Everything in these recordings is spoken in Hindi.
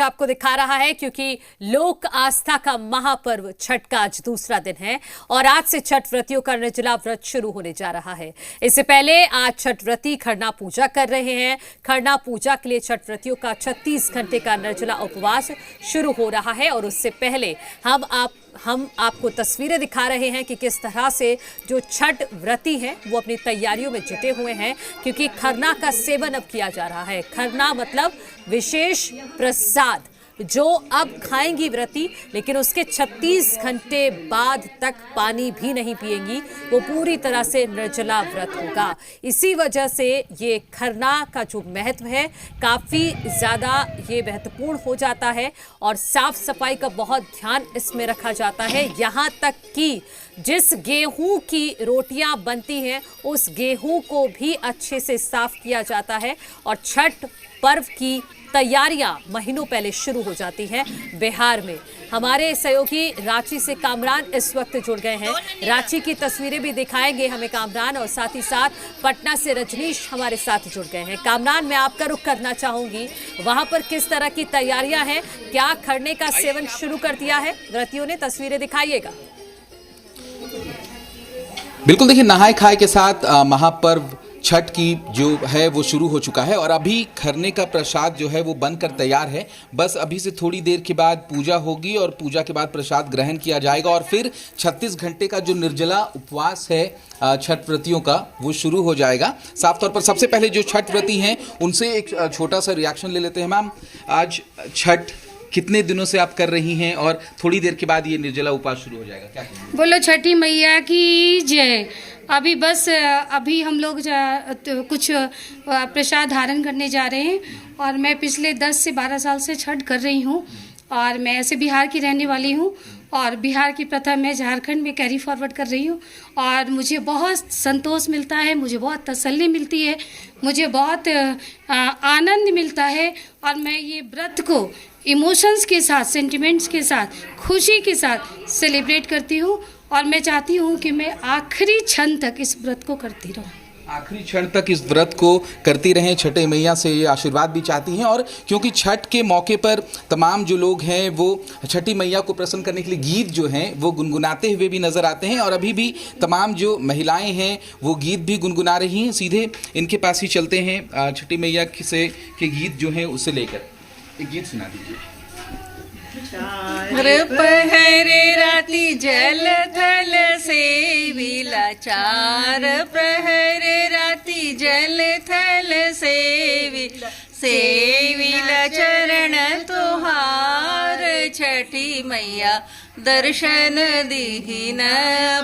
आपको दिखा रहा है क्योंकि लोक आस्था का महापर्व छठ का आज दूसरा दिन है और आज से छठ व्रतियों का निर्जला व्रत शुरू होने जा रहा है। इससे पहले आज छठ व्रती खरना पूजा कर रहे हैं। खरना पूजा के लिए छठ व्रतियों का 36 घंटे का निर्जला उपवास शुरू हो रहा है और उससे पहले हम आपको तस्वीरें दिखा रहे हैं कि किस तरह से जो छठ व्रती हैं वो अपनी तैयारियों में जुटे हुए हैं, क्योंकि खरना का सेवन अब किया जा रहा है। खरना मतलब विशेष प्रसाद जो अब खाएंगी व्रती, लेकिन उसके 36 घंटे बाद तक पानी भी नहीं पिएंगी। वो पूरी तरह से निर्जला व्रत होगा। इसी वजह से ये खरना का जो महत्व है काफ़ी ज़्यादा ये महत्वपूर्ण हो जाता है और साफ सफाई का बहुत ध्यान इसमें रखा जाता है। यहाँ तक कि जिस गेहूं की रोटियां बनती हैं उस गेहूं को भी अच्छे से साफ किया जाता है और छठ पर्व की तैयारियां महीनों पहले शुरू हो जाती हैं। बिहार में हमारे सहयोगी रांची से कामरान इस वक्त जुड़ गए हैं। रांची की तस्वीरें भी दिखाएंगे हमें कामरान, और साथ ही साथ पटना से रजनीश हमारे साथ जुड़ गए हैं। कामरान, मैं आपका रुख करना चाहूंगी, वहां पर किस तरह की तैयारियां हैं? क्या खरने का सेवन शुरू कर दिया है व्रतियों ने? तस्वीरें दिखाइएगा। बिल्कुल, देखिए, नहाए खाए के साथ महापर्व छठ की जो है वो शुरू हो चुका है और अभी खरने का प्रसाद जो है वो बनकर तैयार है। बस अभी से थोड़ी देर के बाद पूजा होगी और पूजा के बाद प्रसाद ग्रहण किया जाएगा और फिर 36 घंटे का जो निर्जला उपवास है छठ व्रतियों का वो शुरू हो जाएगा। साफ तौर पर सबसे पहले जो छठ व्रती हैं उनसे एक छोटा सा रिएक्शन ले लेते हैं। मैम, आज छठ कितने दिनों से आप कर रही हैं और थोड़ी देर के बाद ये निर्जला उपवास शुरू हो जाएगा, क्या कहेंगे? बोलो छठी मैया की जय। अभी हम लोग कुछ प्रसाद धारण करने जा रहे हैं और मैं पिछले 10 से 12 साल से छठ कर रही हूँ और मैं ऐसे बिहार की रहने वाली हूँ और बिहार की प्रथा मैं झारखंड में कैरी फॉरवर्ड कर रही हूँ और मुझे बहुत संतोष मिलता है, मुझे बहुत तसल्ली मिलती है, मुझे बहुत आनंद मिलता है और मैं ये व्रत को इमोशंस के साथ, सेंटिमेंट्स के साथ, खुशी के साथ सेलिब्रेट करती हूँ और मैं चाहती हूँ कि मैं आखिरी क्षण तक इस व्रत को करती रहूँ। आखिरी क्षण तक इस व्रत को करती रहें, छठे मैया से ये आशीर्वाद भी चाहती हैं। और क्योंकि छठ के मौके पर तमाम जो लोग हैं वो छठी मैया को प्रसन्न करने के लिए गीत जो हैं वो गुनगुनाते हुए भी नज़र आते हैं और अभी भी तमाम जो महिलाएं हैं वो गीत भी गुनगुना रही हैं। सीधे इनके पास ही चलते हैं, छठी मैया से के गीत जो हैं उससे लेकर एक गीत सुना दीजिए। पहरे राती जल थल सेविला, चार प्रहरे राती जल थल सेविला चरण तुहार छठी मैया दर्शन दीहिन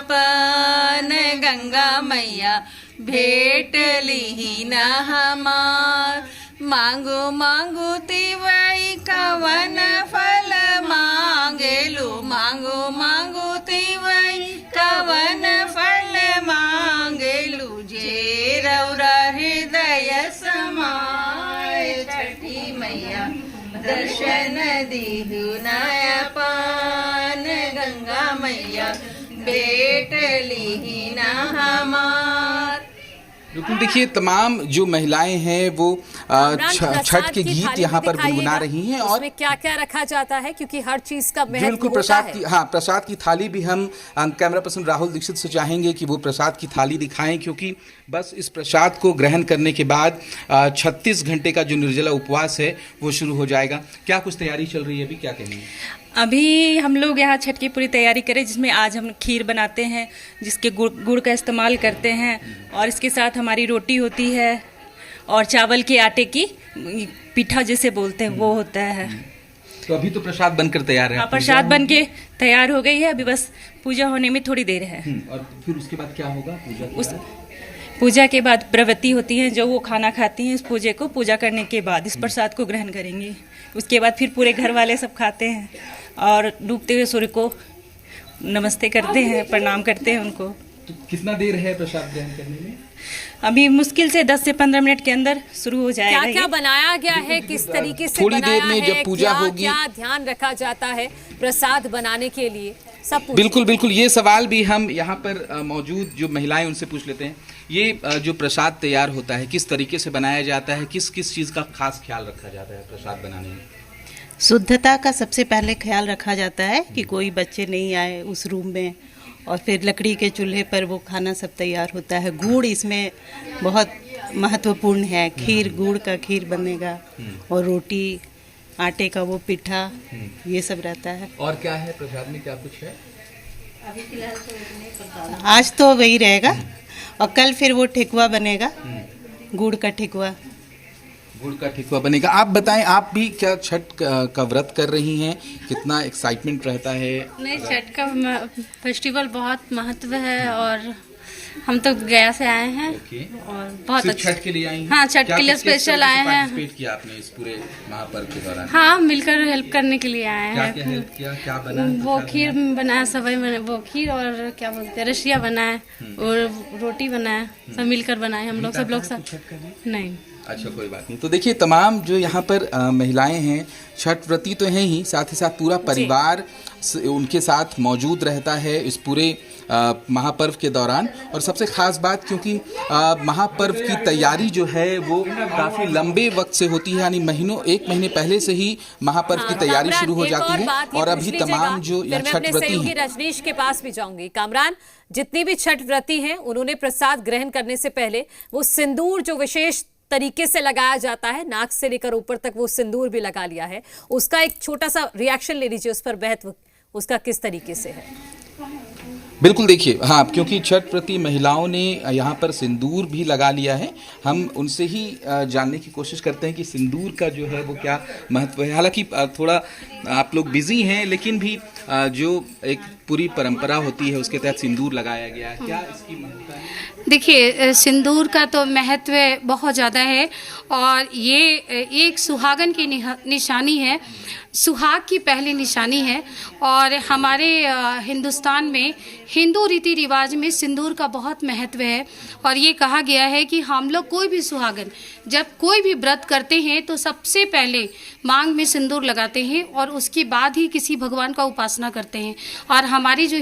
पान, गंगा मैया भेट लीहिन हमार, मांगो मांगो तिवई कवन फल मांगेलु, मांगो मांगो तिवई कवन फल मांगेलु, जे रौरा हृदय समाय छठी मैया दर्शन दीहु नया पान, गंगा मैया बेट लीही न हमार। बिल्कुल, देखिए, तमाम जो महिलाएं हैं वो छठ के गीत यहाँ पर गुनगुना रही हैं और उसमें क्या क्या रखा जाता है, क्योंकि हर चीज का महत्व बिल्कुल होता है। प्रसाद की थाली भी हम कैमरा पर्सन राहुल दीक्षित से चाहेंगे कि वो प्रसाद की थाली दिखाएं, क्योंकि बस इस प्रसाद को ग्रहण करने के बाद 36 घंटे का जो निर्जला उपवास है वो शुरू हो जाएगा। क्या कुछ तैयारी चल रही है अभी, क्या कहेंगे? अभी हम लोग यहाँ छठ की पूरी तैयारी करें, जिसमें आज हम खीर बनाते हैं जिसके गुड़ का इस्तेमाल करते हैं और इसके साथ हमारी रोटी होती है और चावल के आटे की पीठा जिसे बोलते हैं वो होता है। तो अभी तो प्रसाद बनकर तैयार है। प्रसाद बन के तैयार हो गई है, अभी बस पूजा होने में थोड़ी देर है। और फिर उसके बाद क्या होगा? पूजा के बाद प्रवृत्ति होती है जो वो खाना खाती हैं। इस पूजा करने के बाद इस प्रसाद को ग्रहण करेंगी। उसके बाद फिर पूरे घर वाले सब खाते हैं और डूबते हुए सूर्य को नमस्ते करते हैं, प्रणाम करते हैं उनको। तो कितना देर है प्रसाद ग्रहण करने में? अभी मुश्किल से 10 से 15 मिनट के अंदर शुरू हो जाएगा। क्या क्या बनाया गया है, किस तरीके से थोड़ी बनाया देर में जब पूजा होगी, क्या ध्यान रखा जाता है प्रसाद बनाने के लिए, सब बिल्कुल ये सवाल भी हम यहाँ पर मौजूद जो महिलाएं उनसे पूछ लेते हैं। ये जो प्रसाद तैयार होता है किस तरीके से बनाया जाता है, किस किस चीज़ का खास ख्याल रखा जाता है प्रसाद बनाने में? शुद्धता का सबसे पहले ख्याल रखा जाता है कि कोई बच्चे नहीं आए उस रूम में, और फिर लकड़ी के चूल्हे पर वो खाना सब तैयार होता है। गुड़ इसमें बहुत महत्वपूर्ण है, खीर, गुड़ का खीर बनेगा, और रोटी, आटे का वो पिठा, ये सब रहता है। और क्या है प्रसाद में, क्या कुछ है? आज तो वही रहेगा, और कल फिर वो ठेकुआ बनेगा, गुड़ का ठेकुआ। गुड़ का ठेकुआ बनेगा। आप बताएं, आप भी क्या छठ का व्रत कर रही हैं? कितना एक्साइटमेंट रहता है? नहीं, छठ का फेस्टिवल बहुत महत्व है, और हम तो गया से आए हैं। और बहुत सिर्फ अच्छा। छठ के लिए आई हैं? हाँ, छठ के लिए स्पेशल आए हैं। पार्टिसिपेट किया आपने इस पूरे महापर्व के दौरान? हाँ, मिलकर हेल्प करने के लिए आए हैं। क्या हेल्प किया, क्या बना? वो खीर बनाया, सवाई बना, वो खीर और क्या बोलते हैं, रशिया बनाए, और रोटी बनाए, सब मिलकर बनाए हम लोग, सब लोग सब। नहीं, अच्छा, कोई बात नहीं। तो देखिए, तमाम जो यहाँ पर महिलाएं हैं, छठ व्रती तो हैं ही, साथ ही साथ पूरा परिवार उनके साथ मौजूद रहता है इस पूरे महापर्व के दौरान। और सबसे खास बात, क्योंकि महापर्व की तैयारी जो है वो काफ़ी लंबे वक्त से होती है, यानी एक महीने पहले से ही महापर्व की तैयारी शुरू हो जाती है। और अभी तमाम जो यहाँ छठ व्रती हैं, रजनीश के पास भी जाऊंगी। कामरान, जितनी भी छठ व्रती हैं, उन्होंने प्रसाद ग्रहण करने से पहले वो सिंदूर जो विशेष तरीके से लगाया जाता है, नाक से लेकर ऊपर तक वो सिंदूर भी लगा लिया है, उसका एक छोटा सा रिएक्शन ले लीजिए, उस पर महत्व उसका किस तरीके से है? बिल्कुल, देखिए, हाँ, क्योंकि छठ व्रती महिलाओं ने यहाँ पर सिंदूर भी लगा लिया है। हम उनसे ही जानने की कोशिश करते हैं कि सिंदूर का जो है वो क्या महत्व है। हालांकि थोड़ा आप लोग बिजी हैं, लेकिन भी जो एक पूरी परंपरा होती है उसके तहत सिंदूर लगाया गया है। क्या इसकी महत्व है? देखिए, सिंदूर का तो महत्व बहुत ज़्यादा है, और ये एक सुहागन की निशानी है, सुहाग की पहली निशानी है। और हमारे हिंदुस्तान में हिंदू रीति रिवाज में सिंदूर का बहुत महत्व है। और ये कहा गया है कि हम लोग कोई भी सुहागन जब कोई भी व्रत करते हैं तो सबसे पहले मांग में सिंदूर लगाते हैं, और उसके बाद ही किसी भगवान का उपासना करते हैं। और हमारी जो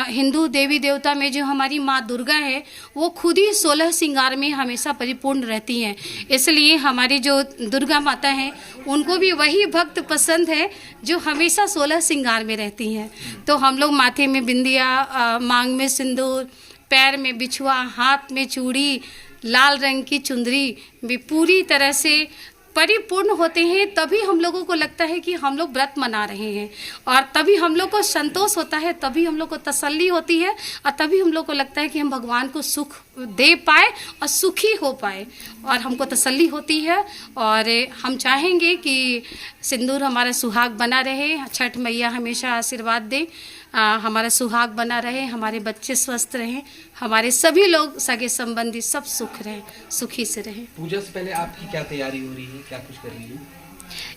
हिंदू देवी देवता में जो हमारी माँ दुर्गा है, वो खुद ही 16 श्रृंगार में हमेशा परिपूर्ण रहती हैं। इसलिए हमारी जो दुर्गा माता हैं, उनको भी वही भक्त पसंद है जो हमेशा 16 श्रृंगार में रहती हैं। तो हम लोग माथे में बिंदिया, मांग में सिंदूर, पैर में बिछुआ, हाथ में चूड़ी, लाल रंग की चुंदरी भी पूरी तरह से परिपूर्ण होते हैं। तभी हम लोगों को लगता है कि हम लोग व्रत मना रहे हैं, और तभी हम लोग को संतोष होता है, तभी हम लोग को तसल्ली होती है, और तभी हम लोग को लगता है कि हम भगवान को सुख दे पाए और सुखी हो पाए, और हमको तसल्ली होती है। और हम चाहेंगे कि सिंदूर हमारा सुहाग बना रहे, छठ मैया हमेशा आशीर्वाद दे, हमारा सुहाग बना रहे, हमारे बच्चे स्वस्थ रहें, हमारे सभी लोग सगे संबंधी सब सुख रहें, सुखी से रहें। पूजा से पहले आपकी क्या तैयारी हो रही है, क्या कुछ कर रही है?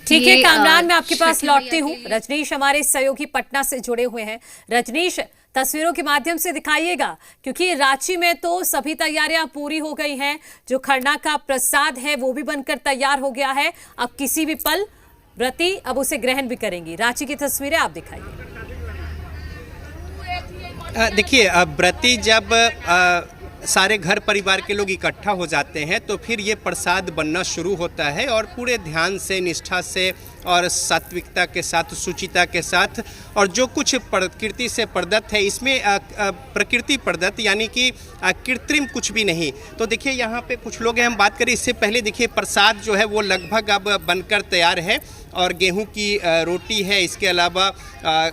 ठीक है कामरान, मैं आपके पास लौटती हूँ। रजनीश हमारे सहयोगी पटना से जुड़े हुए हैं। रजनीश, तस्वीरों के माध्यम से दिखाइएगा, क्योंकि रांची में तो सभी तैयारियां पूरी हो गई हैं। जो खरना का प्रसाद है वो भी बनकर तैयार हो गया है। अब किसी भी पल व्रती अब उसे ग्रहण भी करेंगी। रांची की तस्वीरें आप दिखाइए। देखिए, व्रती जब सारे घर परिवार के लोग इकट्ठा हो जाते हैं तो फिर ये प्रसाद बनना शुरू होता है, और पूरे ध्यान से, निष्ठा से और सात्विकता के साथ, शुचिता के साथ, और जो कुछ प्रकृति से प्रदत्त है, इसमें प्रकृति प्रदत्त यानी कि कृत्रिम कुछ भी नहीं। तो देखिए, यहाँ पे कुछ लोग हैं, हम बात करें इससे पहले। देखिए, प्रसाद जो है वो लगभग अब बनकर तैयार है, और गेहूं की रोटी है, इसके अलावा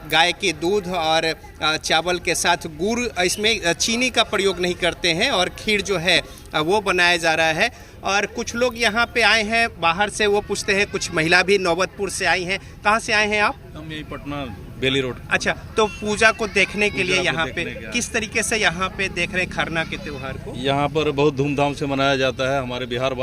गाय के दूध और चावल के साथ गुड़, इसमें चीनी का प्रयोग नहीं करते हैं, और खीर जो है वो बनाया जा रहा है। और कुछ लोग यहाँ पे आए हैं बाहर से, वो पूछते हैं, कुछ महिला भी नौबतपुर से आई हैं। कहाँ से आए हैं आप? हम यही पटना बेली रोड। अच्छा, तो पूजा को देखने के लिए यहाँ पे किस तरीके से यहाँ पे देख रहे हैं खरना के त्योहार को? यहाँ पर बहुत धूमधाम से मनाया जाता है। हमारे बिहार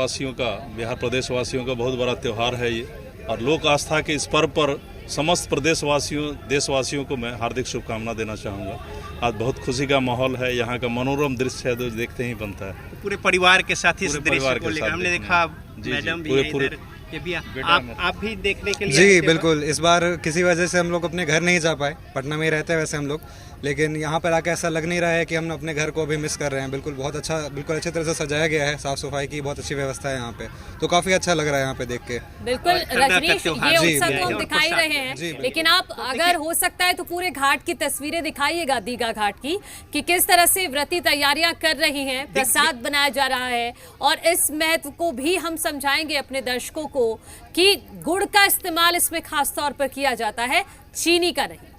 प्रदेश वासियों का बहुत बड़ा त्योहार है ये, और लोक आस्था के इस पर्व पर समस्त देशवासियों को मैं हार्दिक शुभकामना देना चाहूँगा। आज बहुत खुशी का माहौल है, यहाँ का मनोरम दृश्य है जो देखते ही बनता है। पूरे परिवार के साथ इस दृश्य को लेकर हमने देखा, मैडम भी है इधर, ये भी आप भी देखने के लिए? जी बिल्कुल, इस बार किसी वजह से हम लोग अपने घर नहीं जा पाए, पटना में ही रहते हैं वैसे हम लोग, लेकिन यहाँ पर आके ऐसा लग नहीं रहा है कि हम अपने घर को अभी मिस कर रहे हैं। बिल्कुल बहुत अच्छा, बिल्कुल अच्छी तरह से सजाया गया है, साफ़ सफाई की बहुत अच्छी व्यवस्था है यहाँ पे, तो काफ़ी अच्छा लग रहा है यहाँ पे देख के। बिल्कुल रजनीश, ये उत्सव तो हम दिखा ही रहे हैं, जी, लेकिन आप अगर हो सकता है तो पूरे घाट की तस्वीरें दिखाइएगा, दीघा घाट की, कि किस तरह से व्रती तैयारियां कर रही हैं, प्रसाद बनाया जा रहा है, और इस महत्व को भी हम समझाएंगे अपने दर्शकों को कि गुड़ का इस्तेमाल इसमें खास तौर पर किया जाता है, चीनी का नहीं।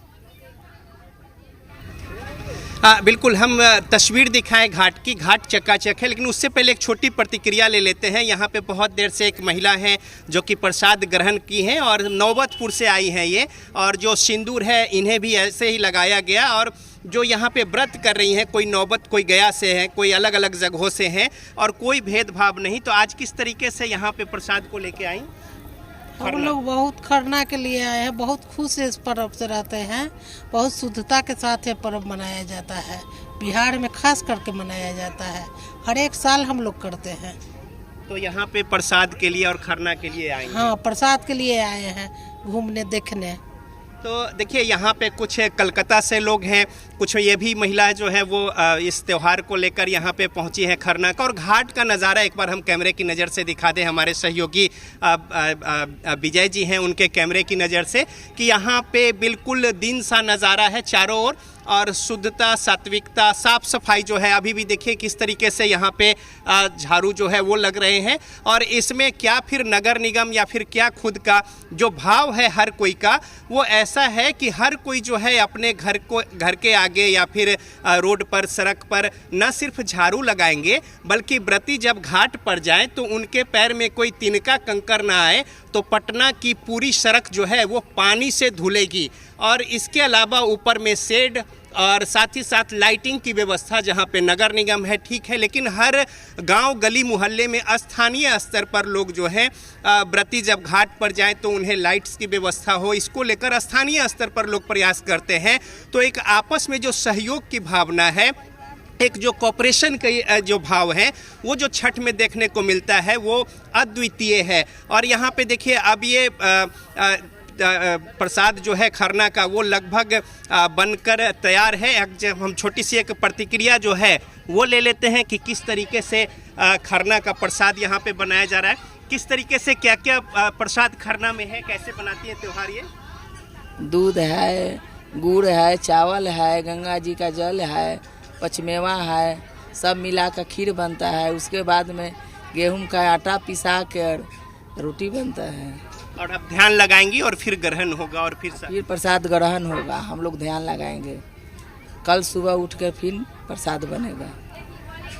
बिल्कुल, हम तस्वीर दिखाएं घाट की, घाट चकाचक है, लेकिन उससे पहले एक छोटी प्रतिक्रिया ले लेते हैं। यहाँ पे बहुत देर से एक महिला हैं जो कि प्रसाद ग्रहण की हैं और नौबतपुर से आई हैं ये, और जो सिंदूर है इन्हें भी ऐसे ही लगाया गया, और जो यहाँ पे व्रत कर रही हैं, कोई नौबत, कोई गया से है, कोई अलग अलग जगहों से हैं, और कोई भेदभाव नहीं। तो आज किस तरीके से यहाँ पे प्रसाद को लेके आई? हम लोग बहुत खरना के लिए आए हैं, बहुत खुश इस पर्व से रहते हैं, बहुत शुद्धता के साथ ये पर्व मनाया जाता है, बिहार में खास करके मनाया जाता है, हर एक साल हम लोग करते हैं। तो यहाँ पे प्रसाद के लिए और खरना के लिए आए हैं? हाँ, प्रसाद के लिए आए हैं, घूमने देखने। तो देखिए, यहाँ पे कुछ कलकत्ता से लोग हैं, कुछ ये भी महिलाएं जो है वो इस त्यौहार को लेकर यहाँ पे पहुँची हैं खरना का। और घाट का नज़ारा एक बार हम कैमरे की नज़र से दिखा दें, हमारे सहयोगी विजय जी हैं, उनके कैमरे की नज़र से, कि यहाँ पे बिल्कुल दिन सा नज़ारा है चारों ओर, और शुद्धता, सात्विकता, साफ सफाई जो है, अभी भी देखिए किस तरीके से यहाँ पे झाड़ू जो है वो लग रहे हैं। और इसमें क्या फिर नगर निगम या फिर क्या खुद का जो भाव है हर कोई का, वो ऐसा है कि हर कोई जो है अपने घर के आगे या फिर रोड पर, सड़क पर न सिर्फ झाड़ू लगाएंगे, बल्कि व्रती जब घाट पर जाएं तो उनके पैर में कोई तिनका कंकर ना आए, तो पटना की पूरी सड़क जो है वो पानी से धुलेगी। और इसके अलावा ऊपर में शेड और साथ ही साथ लाइटिंग की व्यवस्था जहां पे नगर निगम है, ठीक है, लेकिन हर गांव, गली, मोहल्ले में स्थानीय स्तर पर लोग जो है व्रती जब घाट पर जाएं तो उन्हें लाइट्स की व्यवस्था हो, इसको लेकर स्थानीय स्तर पर लोग प्रयास करते हैं। तो एक आपस में जो सहयोग की भावना है, एक जो कोऑपरेशन का जो भाव है, वो जो छठ में देखने को मिलता है वो अद्वितीय है। और यहाँ पे देखिए, अब ये प्रसाद जो है खरना का वो लगभग बनकर तैयार है। जब हम छोटी सी एक प्रतिक्रिया जो है वो ले लेते हैं कि किस तरीके से खरना का प्रसाद यहाँ पे बनाया जा रहा है, किस तरीके से क्या क्या प्रसाद खरना में है, कैसे बनाती है त्योहार ये? दूध है, गुड़ है, चावल है, गंगा जी का जल है, पचमेवा है, सब मिला कर खीर बनता है। उसके बाद में गेहूं का आटा पिसा कर रोटी बनता है। और अब ध्यान लगाएंगी और फिर ग्रहण होगा और फिर प्रसाद ग्रहण होगा। हम लोग ध्यान लगाएंगे, कल सुबह उठकर फिर प्रसाद बनेगा।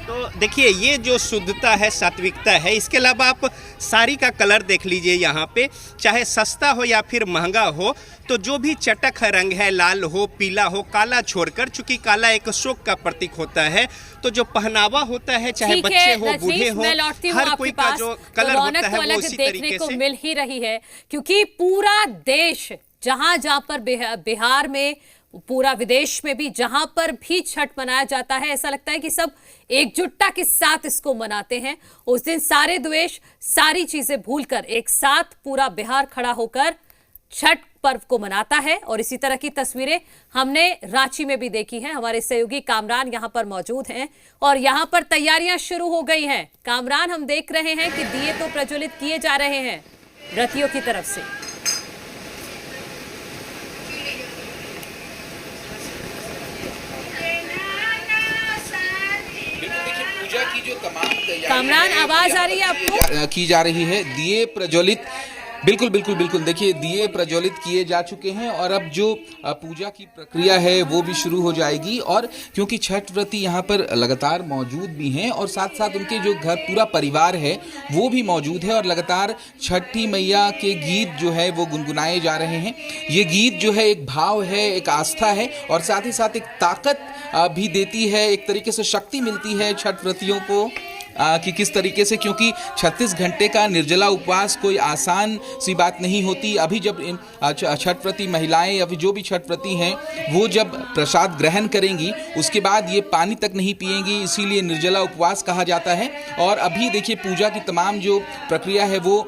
तो देखिए, ये जो शुद्धता है, सात्विकता है, इसके अलावा आप साड़ी का कलर देख लीजिए यहाँ पे, चाहे सस्ता हो या फिर महंगा हो, तो जो भी चटक रंग है, लाल हो, पीला हो, काला छोड़कर, चूंकि काला एक शोक का प्रतीक होता है, तो जो पहनावा होता है, चाहे बच्चे हो, बूढ़े हो, हर कोई का जो कलर होता है वो उसी तरीके से मिल ही रही है। क्योंकि पूरा देश, जहां जहां पर बिहार में, पूरा विदेश में भी, जहां पर भी छठ मनाया जाता है, ऐसा लगता है कि सब एकजुटता के साथ इसको मनाते हैं। उस दिन सारे द्वेष, सारी चीजें भूलकर एक साथ पूरा बिहार खड़ा होकर छठ पर्व को मनाता है। और इसी तरह की तस्वीरें हमने रांची में भी देखी हैं। हमारे सहयोगी कामरान यहां पर मौजूद हैं और यहां पर तैयारियां शुरू हो गई हैं। कामरान, हम देख रहे हैं कि दिए तो प्रज्वलित किए जा रहे हैं व्रतियों की तरफ से। की जो तमाम कामरान, आवाज आ रही है आपको? की जा रही है, दिए प्रज्वलित, बिल्कुल बिल्कुल बिल्कुल, देखिए दिए प्रज्वलित किए जा चुके हैं और अब जो पूजा की प्रक्रिया है वो भी शुरू हो जाएगी। और क्योंकि छठ व्रती यहाँ पर लगातार मौजूद भी हैं और साथ साथ उनके जो घर पूरा परिवार है वो भी मौजूद है और लगातार छठी मैया के गीत जो है वो गुनगुनाए जा रहे हैं। ये गीत जो है एक भाव है, एक आस्था है और साथ ही साथ एक ताकत भी देती है, एक तरीके से शक्ति मिलती है छठ व्रतियों को कि किस तरीके से, क्योंकि 36 घंटे का निर्जला उपवास कोई आसान सी बात नहीं होती। अभी जब छठ व्रती महिलाएं या फिर जो भी छठ व्रती हैं वो जब प्रसाद ग्रहण करेंगी उसके बाद ये पानी तक नहीं पिएंगी, इसीलिए निर्जला उपवास कहा जाता है। और अभी देखिए पूजा की तमाम जो प्रक्रिया है वो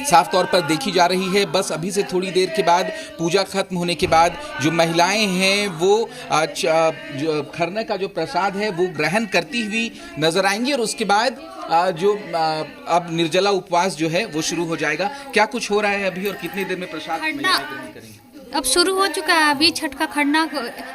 साफ तौर पर देखी जा रही है। बस अभी से थोड़ी देर के बाद पूजा खत्म होने के बाद जो महिलाएं हैं वो जो खरना का जो प्रसाद है वो ग्रहण करती हुई नजर आएंगी और उसके बाद जो अब निर्जला उपवास जो है वो शुरू हो जाएगा। क्या कुछ हो रहा है अभी और कितनी देर में प्रसाद महिलाएं ग्रहण करेंगी? अब शुरू हो चुका है, अभी छठ का खरना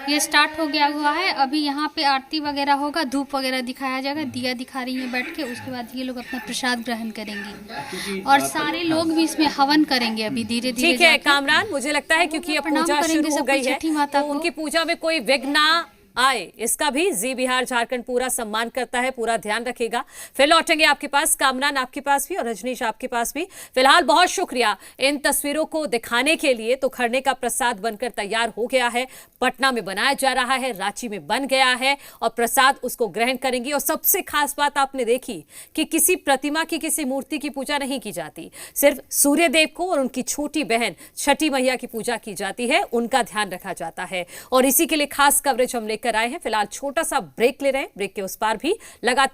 ये स्टार्ट हो गया हुआ है। अभी यहाँ पे आरती वगैरह होगा, धूप वगैरह दिखाया जाएगा, दिया दिखा रही है बैठ के। उसके बाद ये लोग अपना प्रसाद ग्रहण करेंगे और सारे लोग भी इसमें हवन करेंगे अभी धीरे धीरे। ठीक है कामरान, मुझे लगता है क्योंकि अब पूजा शुरू हो गई है तो उनकी पूजा में कोई विघ्न ना आए इसका भी जी बिहार झारखंड पूरा सम्मान करता है, पूरा ध्यान रखेगा। फिर लौटेंगे आपके पास, कामरान आपके पास भी और रजनीश आपके पास भी। फिलहाल बहुत शुक्रिया इन तस्वीरों को दिखाने के लिए। तो खरने का प्रसाद बनकर तैयार हो गया है, पटना में बनाया जा रहा है, रांची में बन गया है और प्रसाद उसको ग्रहण करेंगी। और सबसे खास बात आपने देखी कि किसी प्रतिमा की, किसी मूर्ति की पूजा नहीं की जाती, सिर्फ सूर्य देव को और उनकी छोटी बहन छठी मैया की पूजा की जाती है, उनका ध्यान रखा जाता है। और इसी के लिए खास कवरेज हम लेकर आए हैं। फिलहाल छोटा सा ब्रेक ले रहे हैं, ब्रेक के उस पार भी लगातार